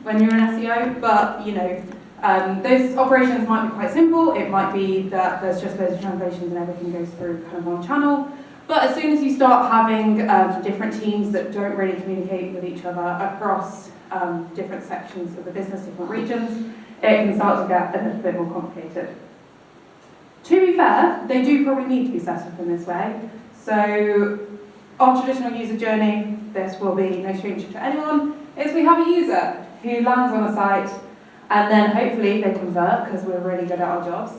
when you're an SEO, but those operations might be quite simple. It might be that there's just loads of translations and everything goes through kind of one channel. But as soon as you start having different teams that don't really communicate with each other across different sections of the business, different regions, it can start to get a little bit more complicated. To be fair, they do probably need to be set up in this way. So our traditional user journey, this will be no stranger to anyone, is we have a user who lands on a site and then hopefully they convert because we're really good at our jobs.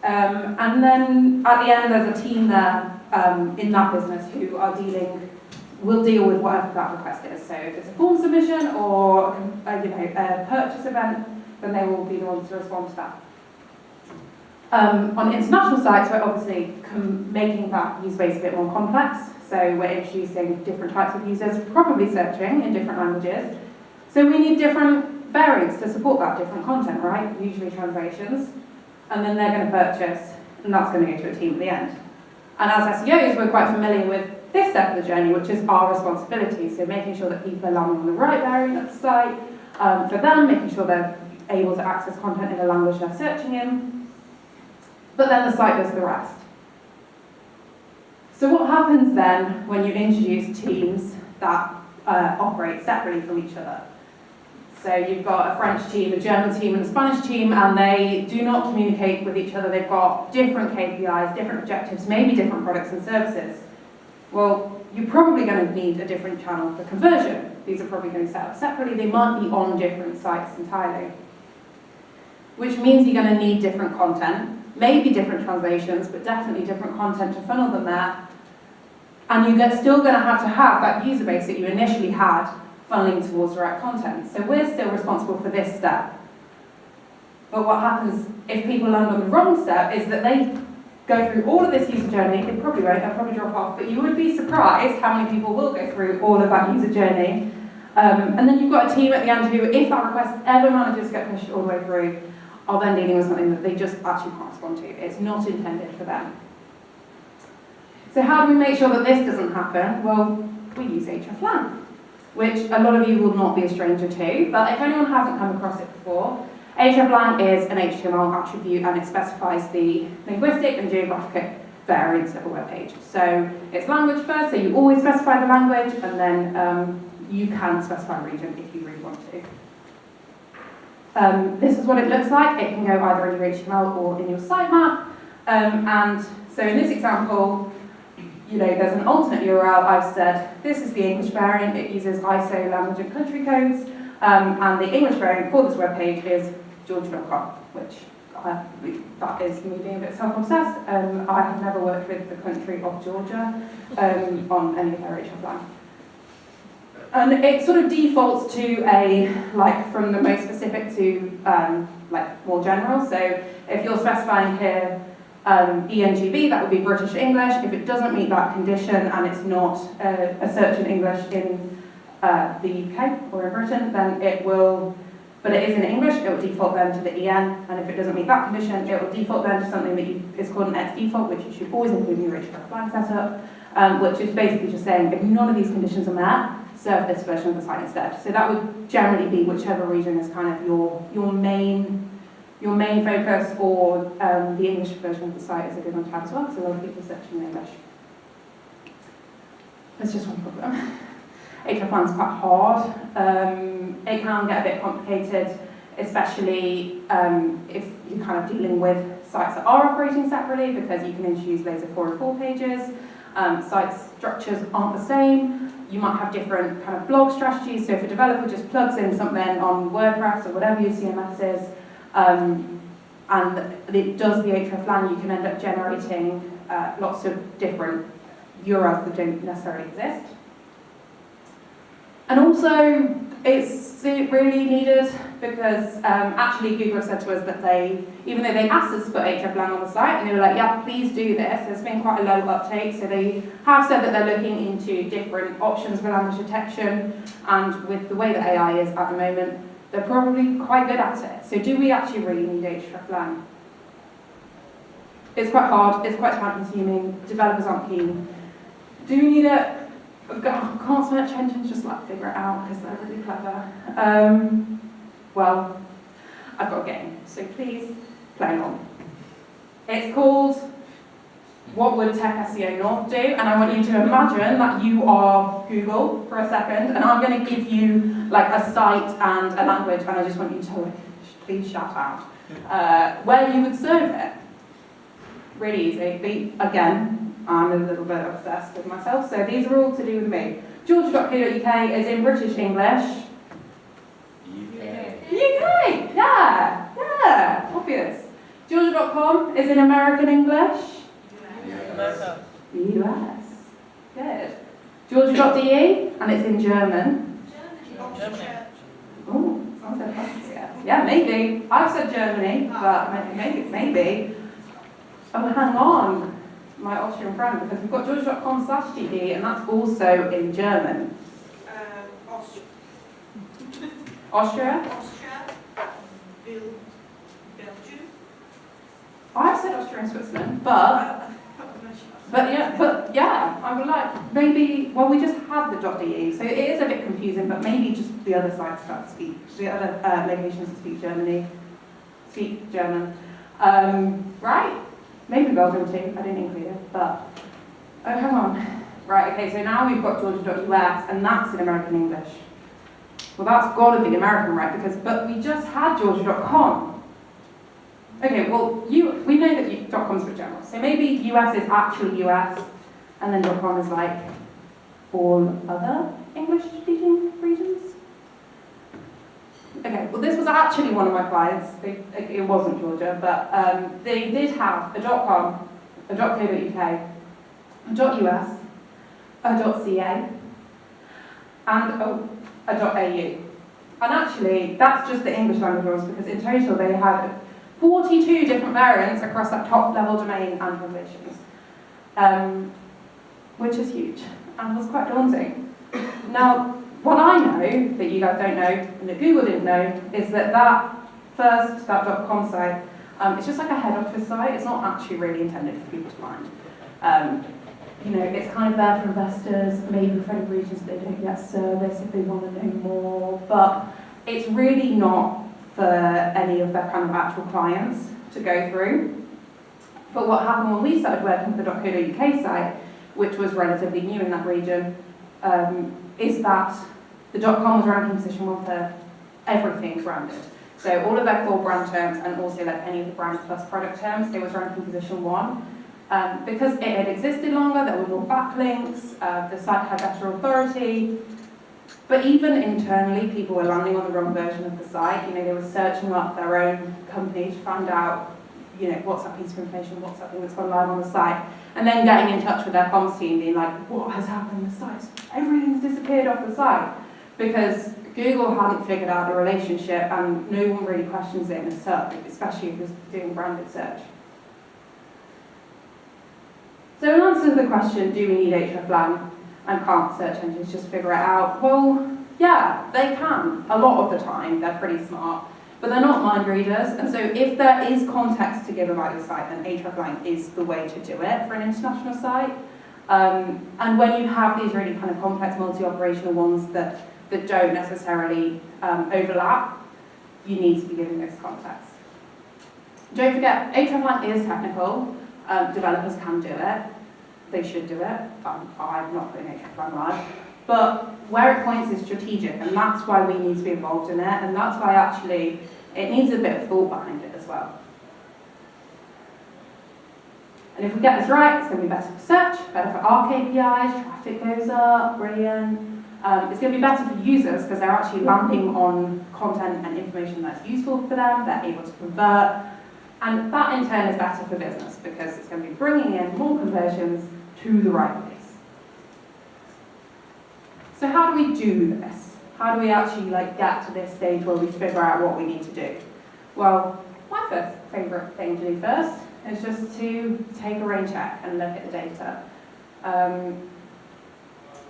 And then at the end there's a team there in that business who will deal with whatever that request is. So if it's a form submission or a purchase event, then they will be the ones to respond to that. On international sites, we're obviously making that user base a bit more complex. So we're introducing different types of users, probably searching in different languages. So we need different variants to support that, different content, right? Usually translations. And then they're going to purchase, and that's going to go to a team at the end. And as SEOs, we're quite familiar with this step of the journey, which is our responsibility. So making sure that people are landing on the right variant of the site for them, making sure they're able to access content in a language they're searching in. But then the site does the rest. So what happens then when you introduce teams that operate separately from each other? So you've got a French team, a German team, and a Spanish team, and they do not communicate with each other. They've got different KPIs, different objectives, maybe different products and services. Well, you're probably going to need a different channel for conversion. These are probably going to be set up separately. They might be on different sites entirely. Which means you're going to need different content, maybe different translations, but definitely different content to funnel them there. And you're still going to have that user base that you initially had funneling towards the right content. So we're still responsible for this step. But what happens if people land on the wrong step is that they go through all of this user journey. They probably won't, they'll probably drop off, but you would be surprised how many people will go through all of that user journey. And then you've got a team at the end who, if that request ever manages to get pushed all the way through, are then dealing with something that they just actually can't respond to. It's not intended for them. So how do we make sure that this doesn't happen? Well, we use Hreflang, which a lot of you will not be a stranger to, but if anyone hasn't come across it before, Hreflang is an HTML attribute and it specifies the linguistic and geographic variants of a web page. So it's language first, so you always specify the language, and then you can specify a region if you really want to. This is what it looks like. It can go either in your HTML or in your sitemap. And so in this example, there's an alternate URL. I've said this is the English variant. It uses ISO language and country codes. And the English variant for this web page is georgia.com, which that is me being a bit self-obsessed. I have never worked with the country of Georgia on any of their Hreflang. And it sort of defaults to from the most specific to more general. So if you're specifying here ENGB, that would be British English. If it doesn't meet that condition and it's not a search in English in the UK or in Britain, then it will, but it is in English, it will default then to the EN, and if it doesn't meet that condition, it will default then to something that is called an X default, which you should always include in your Hreflang setup, which is basically just saying if none of these conditions are met, serve this version of the site instead. So that would generally be whichever region is kind of your main focus, or the English version of the site is a good one to have as well, because a lot of people are searching in English. That's just one problem. Hreflang is quite hard. It can get a bit complicated, especially if you're kind of dealing with sites that are operating separately, because you can introduce loads of 404 pages. Site structures aren't the same. You might have different kind of blog strategies. So if a developer just plugs in something on WordPress or whatever your CMS is, and it does the Hreflang, you can end up generating lots of different URLs that don't necessarily exist. And also, it's really needed because actually Google have said to us that even though they asked us to put Hreflang on the site, and they were like, yeah, please do this, there's been quite a low uptake, so they have said that they're looking into different options for language detection, and with the way that AI is at the moment, they're probably quite good at it. So do we actually really need Hreflang? It's quite hard, it's quite time consuming, developers aren't keen. Do we need it? Can't search engines just figure it out because they're really clever. Well, I've got a game, so please play along. It's called What Would TechSEO Not Do? And I want you to imagine that you are Google for a second, and I'm going to give you like a site and a language, and I just want you to like, please shout out where you would serve it. Really easy. Again, I'm a little bit obsessed with myself, so these are all to do with me. Georgia.co.uk is in British English. UK, yeah, obvious. Georgia.com is in American English. US, good. Georgia.de, and it's in German. Oh, sounds so fancy. Yeah, maybe. I've said Germany, but maybe. Oh, hang on, my Austrian friend, because we've got Georgia.com/de, and that's also in German. Austria? Belgium. I've said Austria and Switzerland, but yeah, I would like, maybe, well, we just had the .de, so it is a bit confusing, but maybe just the other sites that speak, the other locations that speak German. Right, maybe Belgium too, I didn't include it, but, oh, hang on. Right, okay, so now we've got Georgia.us, and that's in American English. Well, that's got to be American, right? But we just had Georgia.com. Okay, well, we know that .com's for general, so maybe US is actually US, and then .com is like all other English-speaking regions. Okay, well, this was actually one of my clients. It wasn't Georgia, but they did have a .com, a .co.uk, a .us, a .ca, and a .au. And actually, that's just the English language ones, because in total they had 42 different variants across that top-level domain and translations, which is huge and was quite daunting. Now, what I know that you guys don't know and that Google didn't know is that that .com site, it's just like a head office site. It's not actually really intended for people to find. It's kind of there for investors, maybe for any regions they don't get service if they want to know more, but it's really not for any of their kind of actual clients to go through. But what happened when we started working with the .co.uk site, which was relatively new in that region, is that the .com was ranking position 1 for everything branded. So all of their core brand terms and also like any of the brand plus product terms, it was ranking position 1. Because it had existed longer, there were more backlinks, the site had better authority, but even internally, people were landing on the wrong version of the site. They were searching up their own company to find out, what's that piece of information, what's that thing that's gone live on the site, and then getting in touch with their comms team, being like, what has happened? The site's, everything's disappeared off the site, because Google hadn't figured out the relationship, and no one really questions it in a search, especially if you're doing branded search. So in answer to the question, do we need Hreflang and can't search engines just figure it out? Well, yeah, they can. A lot of the time, they're pretty smart, but they're not mind readers. And so if there is context to give about your site, then Hreflang is the way to do it for an international site. And when you have these really kind of complex multi-operational ones that don't necessarily overlap, you need to be giving this context. Don't forget, Hreflang is technical. Developers can do it. They should do it. I'm not putting Hreflang live. But where it points is strategic, and that's why we need to be involved in it, and that's why actually it needs a bit of thought behind it as well. And if we get this right, it's going to be better for search, better for our KPIs, traffic goes up, brilliant. It's going to be better for users because they're actually landing on content and information that's useful for them, they're able to convert, and that in turn is better for business because it's going to be bringing in more conversions to the right place. So how do we do this? How do we actually get to this stage where we figure out what we need to do? Well, my first favourite thing to do first is just to take a rain check and look at the data.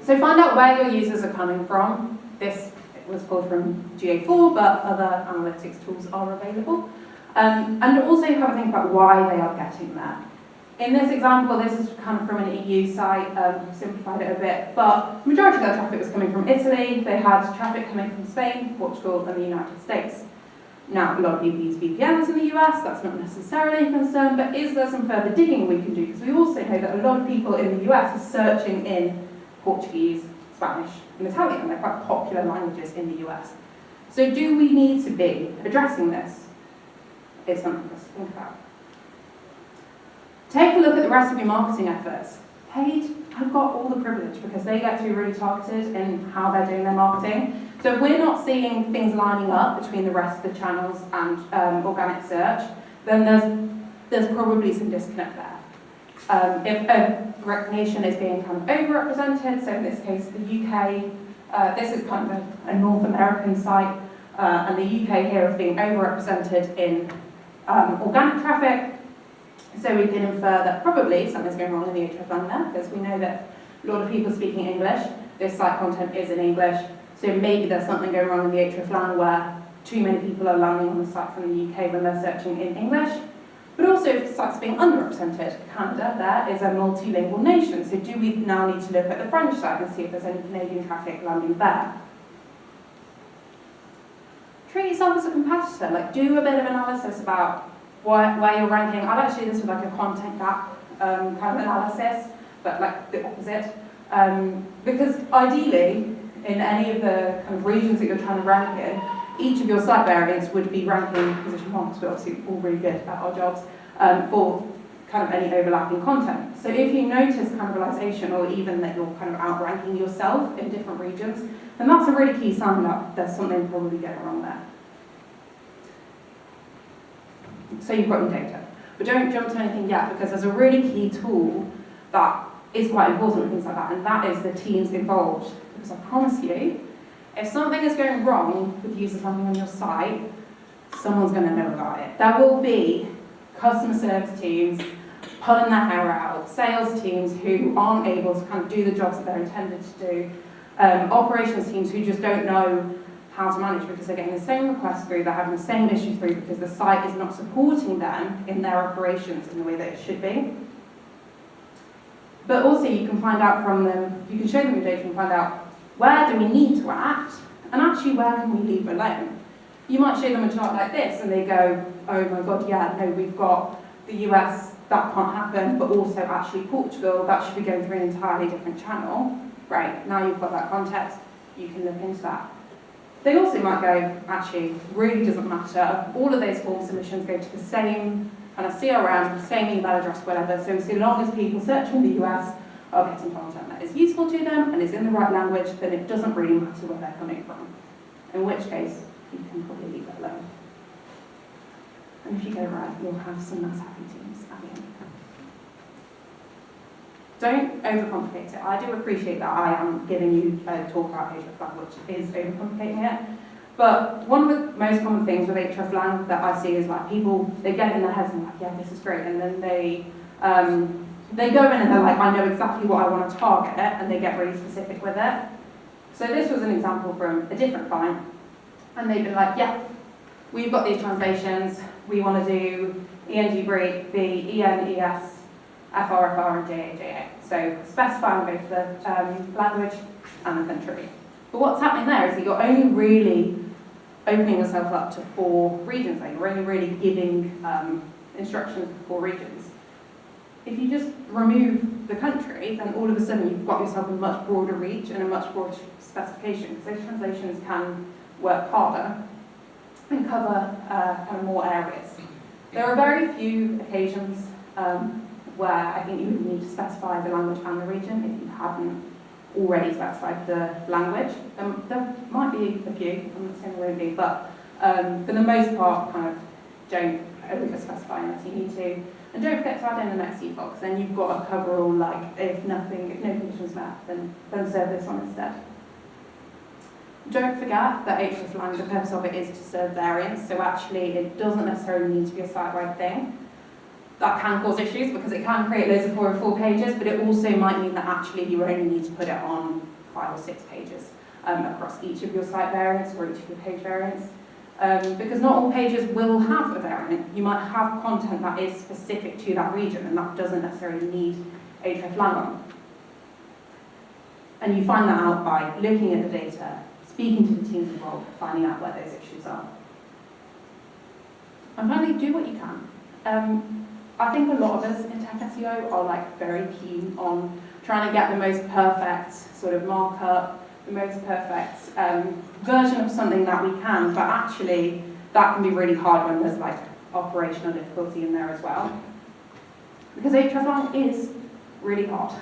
So find out where your users are coming from. This was pulled from GA4, but other analytics tools are available. And also have a think about why they are getting there. In this example, this is kind of from an EU site, simplified it a bit, but the majority of their traffic was coming from Italy. They had traffic coming from Spain, Portugal, and the United States. Now, a lot of people use VPNs in the US, that's not necessarily a concern, but is there some further digging we can do? Because we also know that a lot of people in the US are searching in Portuguese, Spanish, and Italian. They're quite popular languages in the US. So do we need to be addressing this? It's something for us to think about. Take a look at the rest of your marketing efforts. Paid have got all the privilege because they get to be really targeted in how they're doing their marketing. So if we're not seeing things lining up between the rest of the channels and organic search, then there's probably some disconnect there. If a recognition is being kind of overrepresented, so in this case the UK, this is kind of a North American site, and the UK here is being overrepresented in organic traffic, so we can infer that probably something's going wrong in the Hreflang there, because we know that a lot of people speaking English, this site content is in English, so maybe there's something going wrong in the Hreflang where too many people are landing on the site from the UK when they're searching in English. But also if the site's being underrepresented, Canada there is a multilingual nation, so do we now need to look at the French site and see if there's any Canadian traffic landing there? Treat yourself as a competitor, like do a bit of analysis about where you're ranking. I'd actually do this with like a content gap kind of analysis, but like the opposite. Because ideally, in any of the kind of regions that you're trying to rank in, each of your site variants would be ranking position 1, because we're obviously all really good at our jobs, for kind of any overlapping content. So if you notice cannibalization, or even that you're kind of outranking yourself in different regions, then that's a really key sign that there's something probably going wrong there. So you've got your data. But don't jump to anything yet, because there's a really key tool that is quite important with things like that, and that is the teams involved. Because I promise you, if something is going wrong with users landing on your site, someone's going to know about it. There will be customer service teams pulling their hair out, sales teams who aren't able to kind of do the jobs that they're intended to do, operations teams who just don't know how to manage because they're getting the same requests through, they're having the same issues through because the site is not supporting them in their operations in the way that it should be. But also you can find out from them, you can show them your data and find out where do we need to act, and actually where can we leave alone. You might show them a chart like this and they go, oh my god, yeah, no, we've got the US, that can't happen, but also actually Portugal, that should be going through an entirely different channel. Great, now you've got that context, you can look into that. They also might go, actually, really doesn't matter, all of those form submissions go to the same kind of CRM, same email address, whatever, so long as people searching in the US are getting content that is useful to them and is in the right language, then it doesn't really matter where they're coming from. In which case, you can probably leave it alone. And if you go right, you'll have some nice happy teams at the end. Don't overcomplicate it. I do appreciate that I am giving you a talk about Hreflang, which is overcomplicating it. But one of the most common things with Hreflang that I see is like people, they get it in their heads and they're like, yeah, this is great, and then they go in and they're like, I know exactly what I want to target, and they get really specific with it. So this was an example from a different client, and they've been like, yeah, we've got these translations, we want to do ENG break, the ENES, FRFR, and JAJA. So specifying both the language and the country. But what's happening there is that you're only really opening yourself up to 4 regions, like you're only really giving instructions for 4 regions. If you just remove the country, then all of a sudden you've got yourself a much broader reach and a much broader specification, because those translations can work harder and cover kind of more areas. There are very few occasions where I think you would need to specify the language and the region if you hadn't already specified the language. There might be a few, I'm not saying there won't be, but for the most part, kind of don't over-specify unless you need to. And don't forget to add in an XE box, then you've got a coverall, like if no conditions met, then serve this one instead. Don't forget that Hreflang, the purpose of it is to serve variants, so actually it doesn't necessarily need to be a site-wide thing. That can cause issues because it can create loads of 404 pages, but it also might mean that actually you only need to put it on 5 or 6 pages across each of your site variants or each of your page variants. Because not all pages will have a variant. You might have content that is specific to that region, and that doesn't necessarily need Hreflang on. And you find that out by looking at the data, speaking to the teams involved, finding out where those issues are. And finally, do what you can. I think a lot of us in tech SEO are like very keen on trying to get the most perfect sort of markup, the most perfect version of something that we can, but actually that can be really hard when there's like operational difficulty in there as well. Because Hreflang is really hard.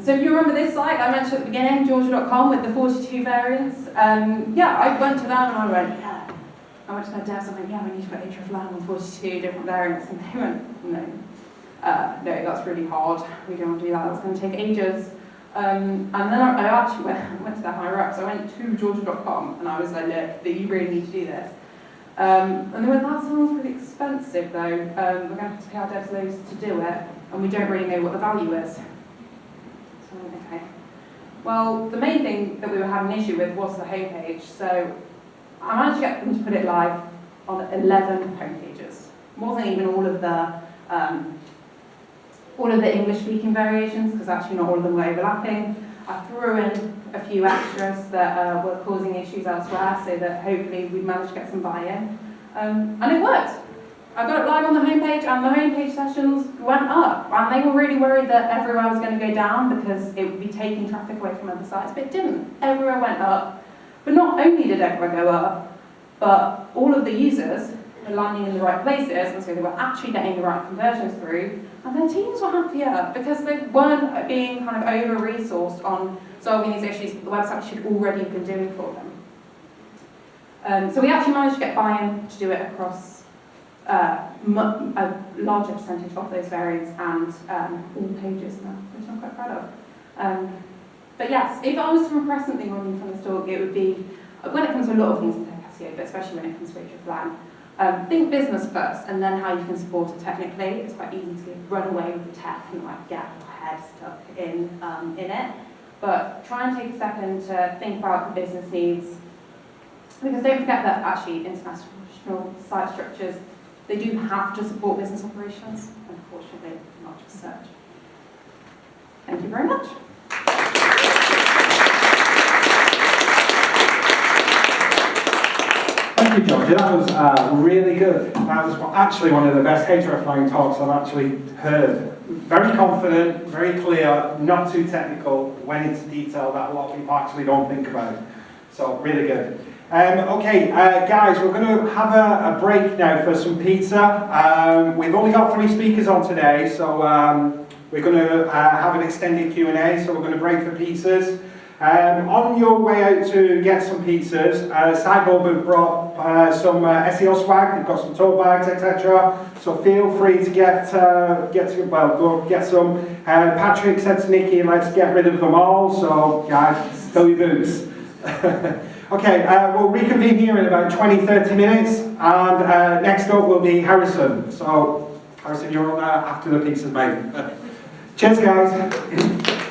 So if you remember this site I mentioned at the beginning, georgia.com with the 42 variants, yeah, I went to them and I went, yeah. I went to their devs and I went, yeah, we need to put Hreflang on 42 different variants, and they went, no. No, that's really hard. We don't want to do that. That's going to take ages. And then I actually went to the higher ups. I went to georgia.com and I was like, look, that you really need to do this. And they went, that sounds pretty expensive though. We're going to have to pay our devs loads to do it, and we don't really know what the value is. So I went, okay. Well, the main thing that we were having an issue with was the homepage. So I managed to get them to put it live on 11 homepages. It wasn't even all of the English-speaking variations, because actually not all of them were overlapping. I threw in a few extras that were causing issues elsewhere, so that hopefully we'd manage to get some buy-in. And it worked. I got it live on the homepage, and the homepage sessions went up. And they were really worried that everywhere was going to go down because it would be taking traffic away from other sites, but it didn't. Everywhere went up. But not only did everywhere go up, but all of the users were landing in the right places, and so they were actually getting the right conversions through, and their teams were happier because they weren't being kind of over-resourced on solving these issues that the website should already have been doing for them. So we actually managed to get buy-in to do it across a larger percentage of those variants and all pages now, which I'm quite proud of. But yes, if I was to impress something on you from this talk, it would be, when it comes to a lot of things in tech SEO, but especially when it comes to Hreflang, think business first, and then how you can support it technically. It's quite easy to run away with the tech and like get your head stuck in it. But try and take a second to think about the business needs, because don't forget that actually international site structures, they do have to support business operations, unfortunately, not just search. Thank you very much. Thank you, Georgia. That was really good. That was actually one of the best Hreflang talks I've actually heard. Very confident, very clear, not too technical, went into detail that a lot of people actually don't think about. So, really good. Okay, guys, we're going to have a break now for some pizza. We've only got 3 speakers on today, so we're going to have an extended Q&A, so we're going to break for pizzas. On your way out to get some pizzas, Sideboard have brought some SEO swag. They've got some tote bags, etc. So feel free to go get some. Patrick said to Nikki, let's get rid of them all. So guys, fill your boots. Okay, we'll reconvene here in about 20-30 minutes, and next up will be Harrison. So Harrison, you're on after the pizza's made. Cheers, guys.